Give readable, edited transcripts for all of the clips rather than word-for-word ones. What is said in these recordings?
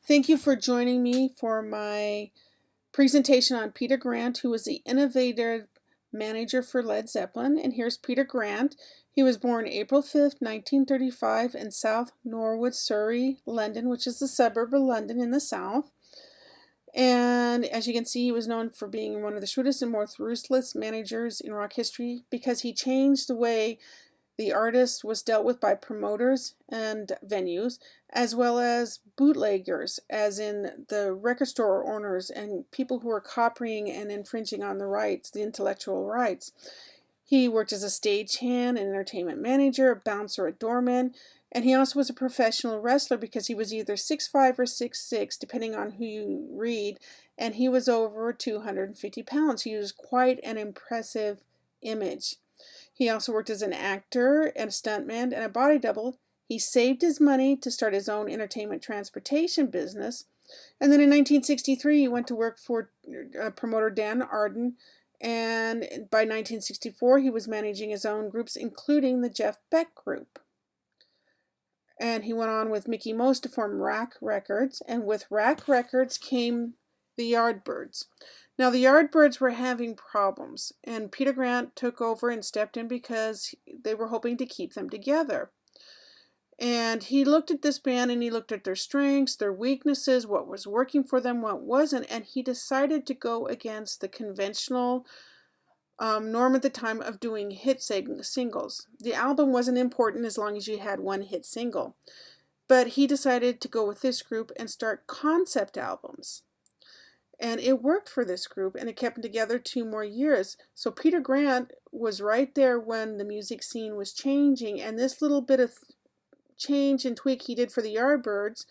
Thank you for joining me for my presentation on Peter Grant, who was the innovative manager for Led Zeppelin. And here's Peter Grant. He was born April 5th, 1935 in South Norwood, Surrey, London, which is a suburb of London in the south. And as you can see, he was known for being one of the shrewdest and most ruthless managers in rock history because he changed the way the artist was dealt with by promoters and venues, as well as bootleggers, as in the record store owners and people who were copying and infringing on the rights, the intellectual rights. He worked as a stagehand, an entertainment manager, a bouncer, a doorman, and he also was a professional wrestler because he was either 6'5" or 6'6", depending on who you read, and he was over 250 pounds. He was quite an impressive image. He also worked as an actor and a stuntman and a body double. He saved his money to start his own entertainment transportation business. And then in 1963, he went to work for promoter Dan Arden. And by 1964, he was managing his own groups, including the Jeff Beck Group. And he went on with Mickey Most to form Rack Records. And with Rack Records came the Yardbirds. Now, the Yardbirds were having problems, and Peter Grant took over and stepped in because they were hoping to keep them together. And he looked at this band, and he looked at their strengths, their weaknesses, what was working for them, what wasn't, and he decided to go against the conventional norm at the time of doing hit singles. The album wasn't important as long as you had one hit single, but he decided to go with this group and start concept albums. And it worked for this group, and it kept them together 2 more years. So Peter Grant was right there when the music scene was changing, and this little bit of change and tweak he did for the Yardbirds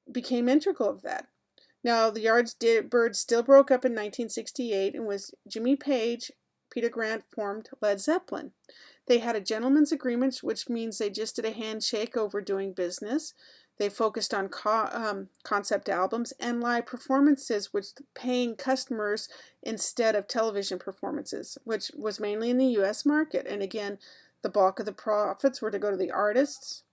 became integral of that. Now, the Yardbirds still broke up in 1968, and with Jimmy Page, Peter Grant formed Led Zeppelin. They had a gentleman's agreement, which means they just did a handshake over doing business. They focused on concept albums and live performances, which paying customers instead of television performances, which was mainly in the U.S. market. And again, the bulk of the profits were to go to the artists.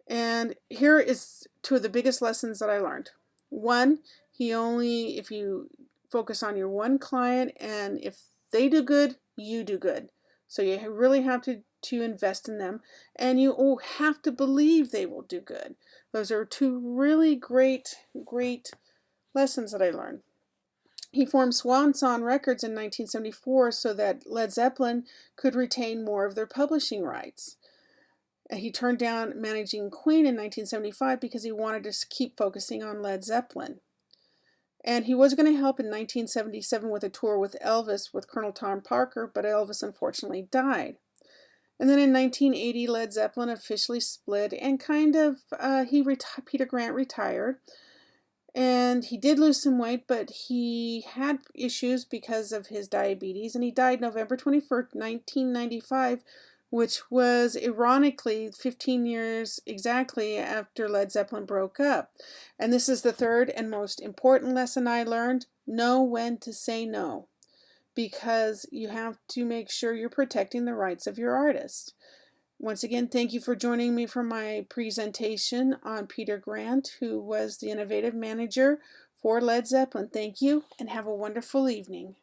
And here is 2 of the biggest lessons that I learned. One, if you focus on your one client, and if they do good, you do good. So you really have to invest in them, and you have to believe they will do good. Those are 2 really great lessons that I learned. He formed Swan Song Records in 1974 so that Led Zeppelin could retain more of their publishing rights. He turned down managing Queen in 1975 because he wanted to keep focusing on Led Zeppelin. And he was going to help in 1977 with a tour with Elvis with Colonel Tom Parker, but Elvis unfortunately died. And then in 1980, Led Zeppelin officially split, and Peter Grant retired. And he did lose some weight, but he had issues because of his diabetes, and he died November 21st, 1995, which was ironically 15 years exactly after Led Zeppelin broke up. And this is the 3rd and most important lesson I learned: know when to say no, because you have to make sure you're protecting the rights of your artist. Once again, thank you for joining me for my presentation on Peter Grant, who was the innovative manager for Led Zeppelin. Thank you, and have a wonderful evening.